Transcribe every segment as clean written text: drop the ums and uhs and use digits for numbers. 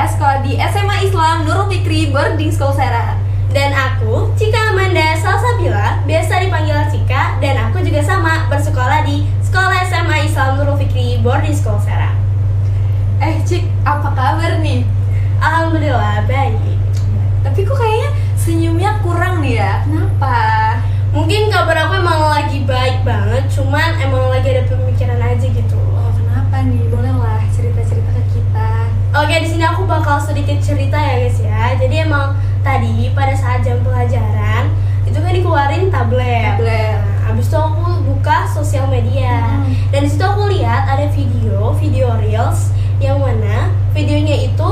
sekolah di SMA Islam Nurul Fikri Boarding School Serang. Dan aku, Cika Amanda Salsabila, biasa dipanggil Cika, dan aku juga sama bersekolah di Sekolah SMA Islam Nurul Fikri Boarding School Serang. Cik, apa kabar nih? Alhamdulillah, baik. Tapi kok kayaknya senyumnya kurang nih ya? Kenapa? Mungkin kabar aku emang lagi baik banget, cuman emang lagi ada pemikiran aja gitu. Oh, kenapa nih? Bolehlah cerita-cerita ke kita. Oke, di sini aku bakal sedikit cerita ya guys ya. Jadi emang tadi pada saat jam pelajaran itu kan dikeluarin tablet. Nah, abis itu aku buka sosial media dan di situ aku lihat ada video reels yang mana videonya itu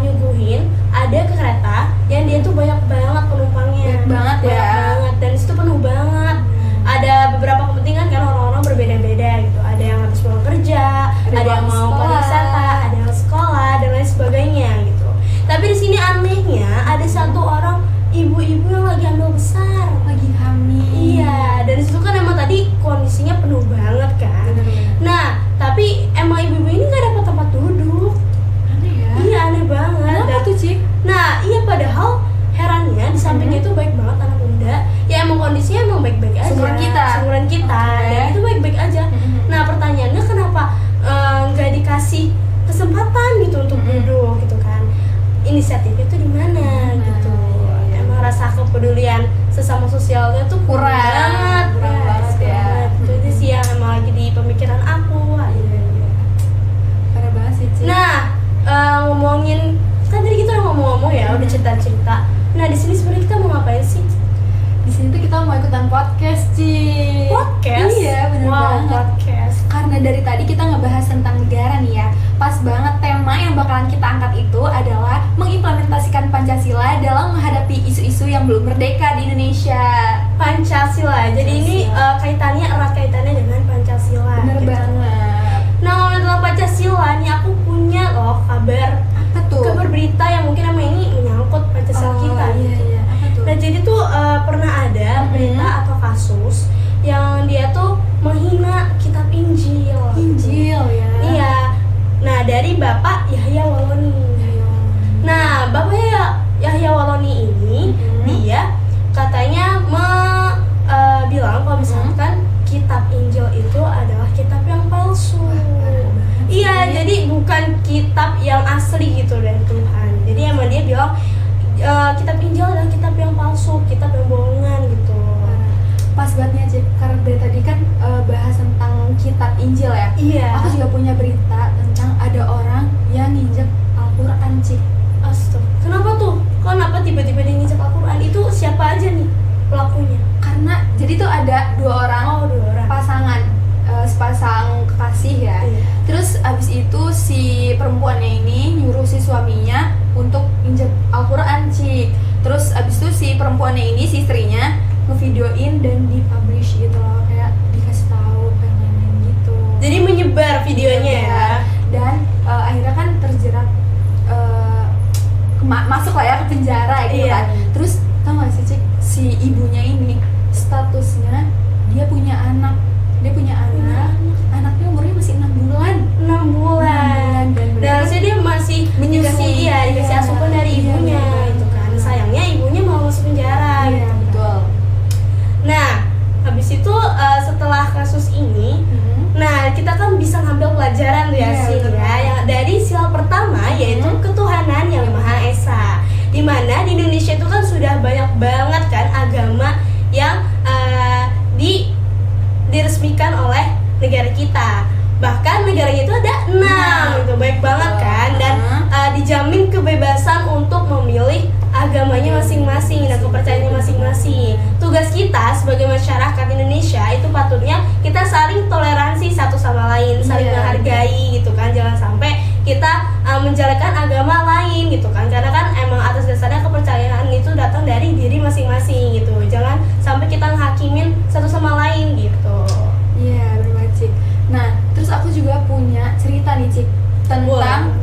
nyuguhin ada kereta yang dia tuh banyak banget penumpangnya. Banyak banget ya. Banyak banget, dan di situ penuh banget. Ada beberapa kepentingan kan, orang-orang berbeda-beda gitu. Ada yang habis pulang kerja, ada yang mau pariwisata, ada yang sekolah dan lain sebagainya gitu. Tapi di sini anehnya ada satu orang ibu-ibu yang lagi hamil besar, Lagi hamil. iya, dan di situ kan emang tadi kondisinya penuh banget kan. Bener-bener. Nah, tapi emang ibu-ibu ini nggak dapat tempat duduk. Aneh ya? Iya, aneh banget. Kenapa Dan- tuh, Cik? Nah, iya, padahal herannya di sampingnya itu baik banget anak muda. Ya emang kondisinya emang baik-baik aja. Seumuran kita. Seumuran kita. Oke. Dan itu baik-baik aja. Nah, pertanyaannya kenapa nggak dikasih kesempatan gitu untuk duduk gitu kan? Inisiatifnya tuh di mana gitu. Emang rasa kepedulian sesama sosialnya tuh Kurang banget ya. Itu aja sih yang emang lagi di pemikiran aku. Parah banget sih, Cik. Nah, ngomongin kan tadi kita udah ngomong-ngomong ya, udah cerita-cerita. Nah, di sini sebenarnya kita mau ngapain sih? Di sini tuh kita mau ikutan podcast, Cik. Podcast? Iya, bener Wow, banget. podcast. Karena dari tadi kita ngebahas tentang negara nih ya. Pas banget tema yang bakalan kita angkat itu adalah mengimplementasikan Pancasila dalam menghadapi isu-isu yang belum merdeka di Indonesia. Pancasila. Jadi ini kaitannya erat kaitannya dengan Pancasila. Bener gitu. banget. Nah, ngomongin tentang Pancasila nih, aku punya loh kabar Apa tuh? berita yang mungkin emang ini menyangkut Pancasila kita Iya, gitu. iya. Apa tuh? Nah, jadi tuh pernah ada berita atau kasus yang dia tuh menghina kitab Injil. Injil ya. Iya. Nah, dari Bapak Yahya Waloni. Nah, Bapak Yahya Waloni ini dia katanya bilang kalau misalkan kitab Injil itu adalah kitab yang palsu. Iya, jadi bukan kitab yang asli gitu dari Tuhan. Jadi emang dia bilang kitab Injil adalah kitab yang palsu, kitab yang bohongan gitu. Pas banget nih, Cik. Karena dari tadi kan bahas tentang kitab Injil ya. Iya. Aku juga punya berita tentang ada orang yang nginjek Al-Quran, Cik. Astaga. Kenapa tuh? Kenapa tiba-tiba dia nginjak Al-Quran? Itu siapa aja nih pelakunya? Karena jadi tuh ada dua orang Dua orang. pasangan, sepasang kekasih ya. Iya. Terus abis itu si perempuannya ini nyuruh si suaminya untuk injek Al-Quran, Cik. Terus abis itu si perempuannya ini, si istrinya ngevideoin dan dipublish gitu loh, kayak dikasih tahu kayak main-main gitu. Jadi menyebar videonya ya. Dan akhirnya kan terjerat masuk lah ya ke penjara gitu Iya. kan. Terus tau gak sih, Cik, si ibunya ini statusnya dia punya anak. Anaknya umurnya masih 6 bulan. 6 bulan. Dan harusnya dia masih Menyusui. dikasih asupan dari Iya, ibunya benar. gitu kan. Sayangnya ibunya mau masuk penjara Iya, gitu. betul. Nah, habis itu setelah kasus ini, nah kita kan bisa ngambil pelajaran tuh ya Iya, sih betul. ya, yang dari sila pertama yaitu ketuhanan yang Maha Esa. Dimana di Indonesia itu kan sudah banyak banget kan agama yang diresmikan oleh negara kita. Bahkan negaranya itu ada 6 gitu, baik banget kan, dan dijamin kebebasan untuk memilih agamanya masing-masing dan kepercayaannya masing-masing. Tugas kita sebagai masyarakat Indonesia itu patutnya kita saling toleransi satu sama lain, saling Iya. menghargai gitu kan. Jangan sampai kita menjelekan agama lain gitu kan, karena kan emang atas dasarnya kepercayaan itu datang dari diri masing-masing gitu. Jangan sampai kita nghakimin satu sama lain gitu. Iya, bener banget, Cik. Nah, terus aku juga punya cerita nih, Cik, tentang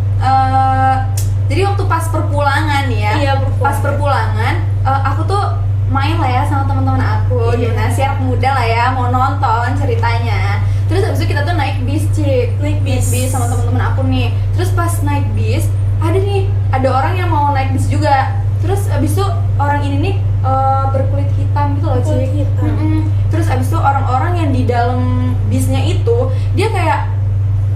jadi waktu pas perpulangan nih ya. Iya, perpulangan. Pas perpulangan aku tuh main lah ya sama teman-teman aku. Iya. Gimana sih, anak muda lah ya, mau nonton ceritanya. Terus habis itu kita tuh naik bis, Cik. Naik bis. sama teman-teman aku nih. Terus pas naik bis, ada orang yang mau naik bis juga. Terus abis itu orang ini nih berkulit hitam gitu loh, Kulit Cik. hitam. Terus abis itu orang-orang yang di dalam bisnya itu dia kayak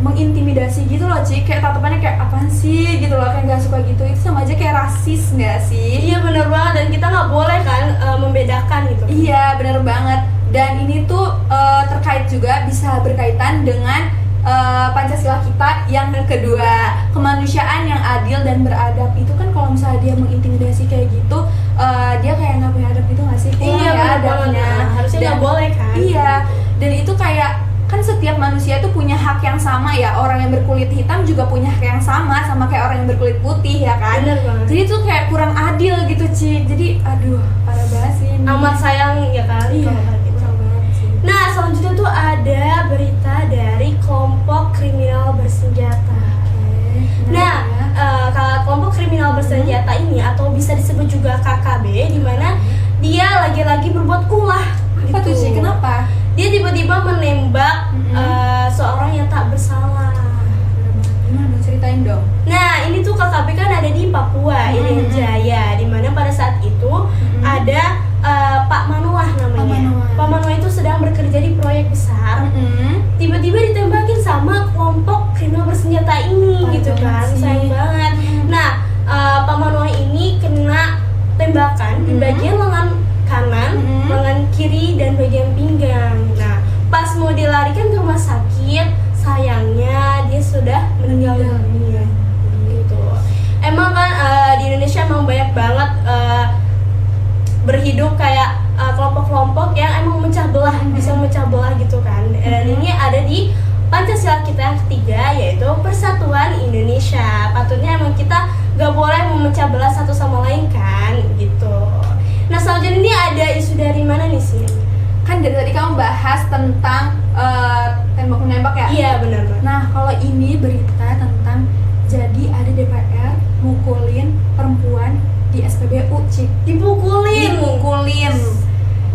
mengintimidasi gitu loh, Cik. Kayak tatapannya kayak apaan sih gitu loh, kayak gak suka gitu. Itu sama aja kayak rasis gak sih? Iya bener banget, dan kita nggak boleh kan membedakan gitu. Iya bener banget. Dan ini tuh terkait juga, bisa berkaitan dengan Pancasila kita yang kedua, kemanusiaan yang adil dan beradab. Itu kan kalau misalnya dia mengintimidasi kayak gitu, dia kayak nggak punya adab gitu nggak sih? Kurang Iya ya bener banget, adabnya. harusnya nggak boleh kan. Iya, dan itu kayak kan setiap manusia itu punya hak yang sama ya. Orang yang berkulit hitam juga punya hak yang sama kayak orang yang berkulit putih ya kan. Bener banget. Jadi tuh kayak kurang adil gitu, Cik. Jadi aduh, parah banget sih ini. Amat sayang ya kan. Iya, kalau kayak gitu. kurang banget sih. Nah selanjutnya tuh ada berita dari kelompok kriminal bersenjata. Nah, kalau kelompok kriminal bersenjata ini atau bisa disebut juga KKB, di mana dia lagi-lagi berbuat ulah. Apa tuh sih? Kenapa? Dia tiba-tiba menembak seorang yang tak bersalah. Gimana dong, ceritain dong. Nah, ini tuh KKB kan ada di Papua, Irian Jaya, di mana pada saat itu ada Pak Manuah namanya. Pak Manuah itu sedang bekerja di proyek besar. Tiba-tiba ditembakin sama kelompok kriminal bersenjata ini, gitu kan. Sayang banget. Nah, Pak Manuah ini kena tembakan di bagian lengan kanan, lengan kiri, dan bagian pinggang. Nah, pas mau dilarikan ke rumah sakit, sayangnya dia sudah meninggal dunia. Gitu. Emang kan di Indonesia emang banyak banget berhidup kayak kelompok-kelompok yang emang memecah belah, bisa memecah belah gitu kan. Dan ini ada di Pancasila kita yang ketiga, yaitu Persatuan Indonesia. Patutnya emang kita gak boleh memecah belah satu sama lain kan, gitu. Nah selanjutnya ini ada isu dari mana nih sih? Kan dari tadi kamu bahas tentang tembak-menembak ya? Iya benar. Nah kalau ini berita tentang jadi ada DPR mukulin perempuan di SPBU, Cik. Dipukulin.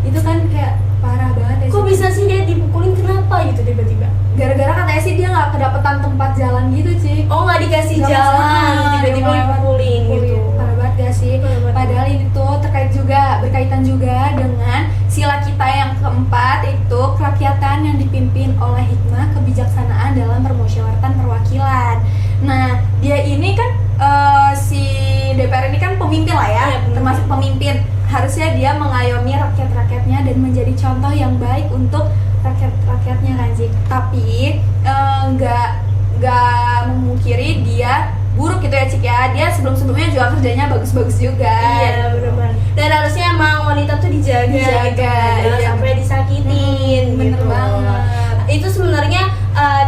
Itu kan kayak parah banget ya. Kok Cik. bisa sih dia dipukulin, kenapa gitu tiba-tiba? Gara-gara katanya sih dia nggak kedapetan tempat jalan gitu, Cik. Oh nggak dikasih Nggak jalan, masalah, tiba-tiba dia mau dipukulin gitu. Parah banget gak sih? Parah banget. Padahal ini tuh berkaitan juga dengan sila kita yang keempat, itu kerakyatan yang dipimpin oleh hikmah kebijaksanaan dalam permusyawaratan perwakilan. Nah, dia ini kan si DPR ini kan pemimpin lah ya, termasuk pemimpin. Harusnya dia mengayomi rakyat-rakyatnya dan menjadi contoh yang baik untuk rakyat-rakyatnya kan, Zik. Tapi nggak memungkiri dia buruk gitu ya, Cik ya. Dia sebelumnya juga kerjanya bagus-bagus juga. Iya benar-benar. Dan harusnya emang wanita tuh dijaga gitu, jangan iya. sampai disakitin. Bener gitu. banget. Itu sebenarnya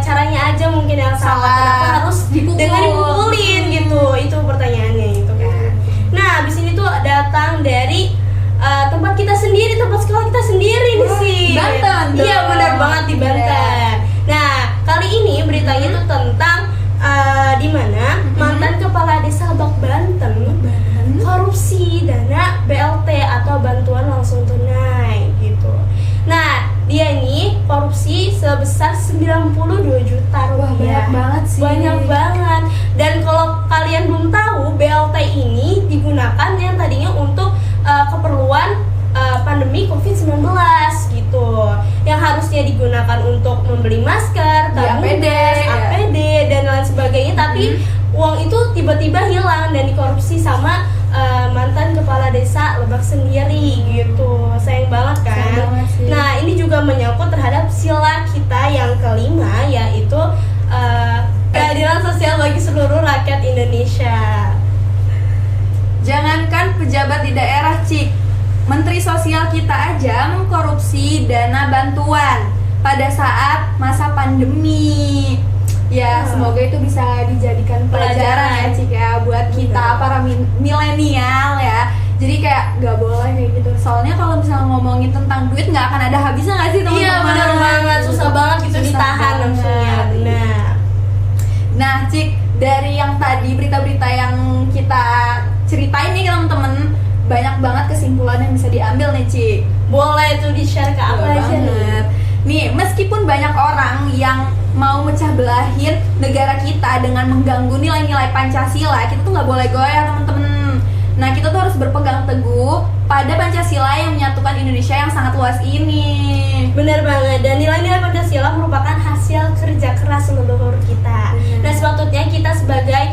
caranya aja mungkin yang salah. Kenapa harus dengan dipukulin gitu? Itu pertanyaannya itu kan. Nah, abis ini tuh datang dari tempat kita sendiri, tempat sekolah kita sendiri nih sih. Banten. Iya benar banget di Banten. Nah, kali ini beritanya tuh tentang di mana mantan kepala desa Lebak Banten korupsi dana BLT atau bantuan langsung tunai gitu. Nah, dia ini korupsi sebesar 92 juta rupiah. Wah, banyak banget sih. Banyak banget. Dan kalau kalian belum tahu, BLT ini digunakan yang tadinya untuk keperluan pandemi COVID-19 gitu. Yang harusnya digunakan untuk membeli masker, tabung APD, gas, APD dan lain sebagainya, tapi uang itu tiba-tiba hilang dan dikorupsi sama mantan kepala desa Lebak sendiri gitu. Sayang banget kan? Sayang banget sih. Nah, ini juga menyangkut terhadap sila kita yang kelima, yaitu keadilan sosial bagi seluruh rakyat Indonesia. Jangankan pejabat di daerah, Cik, Menteri Sosial kita aja mengkorupsi dana bantuan pada saat masa pandemi. Ya, semoga itu bisa dijadikan pelajaran ya, Cik ya, buat kita para milenial ya. Jadi kayak nggak boleh kayak gitu. Soalnya kalau misalnya ngomongin tentang duit nggak akan ada habisnya nggak sih, teman-teman? Iya, benar banget. Susah banget gitu Susah ditahan banget. langsungnya. Benar. Nah, Cik, dari yang tadi berita-berita yang kita ceritain nih teman-teman, banyak banget kesimpulan yang bisa diambil nih, Cik. Boleh tuh di-share ke apa Boleh aja nih? banget. Nih, meskipun banyak orang yang mau mecah belahin negara kita dengan mengganggu nilai-nilai Pancasila, kita tuh nggak boleh goyah temen-temen. Nah, kita tuh harus berpegang teguh pada Pancasila yang menyatukan Indonesia yang sangat luas ini. Benar banget, dan nilai-nilai Pancasila merupakan hasil kerja keras leluhur kita. Nah, sepatutnya kita sebagai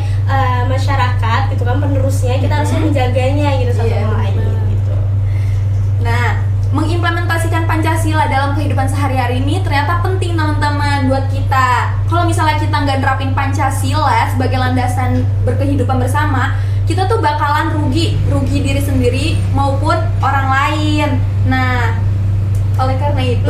masyarakat gitu kan, penerusnya, kita harus menjaganya gitu satu Iya, sama lain benar. gitu. Nah, mengimplementasikan Pancasila dalam kehidupan sehari-hari ini ternyata penting teman-teman buat kita. Kalau misalnya kita nggak nerapin Pancasila sebagai landasan berkehidupan bersama, kita tuh bakalan rugi diri sendiri maupun orang lain. Nah, oleh karena itu,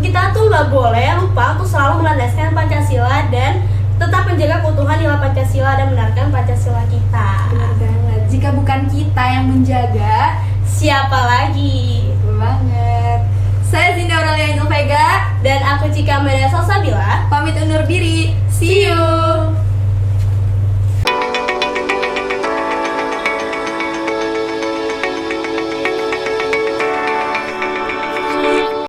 Kita tuh nggak boleh lupa untuk selalu melandaskan Pancasila dan tetap menjaga keutuhan nilai Pancasila dan menerapkan Pancasila kita. benar banget. Jika bukan kita yang menjaga, Siapa lagi? betul banget. Saya Zinda Aurelia Angel Vega, Dan aku Cika Media Salsabila. pamit undur diri. See you.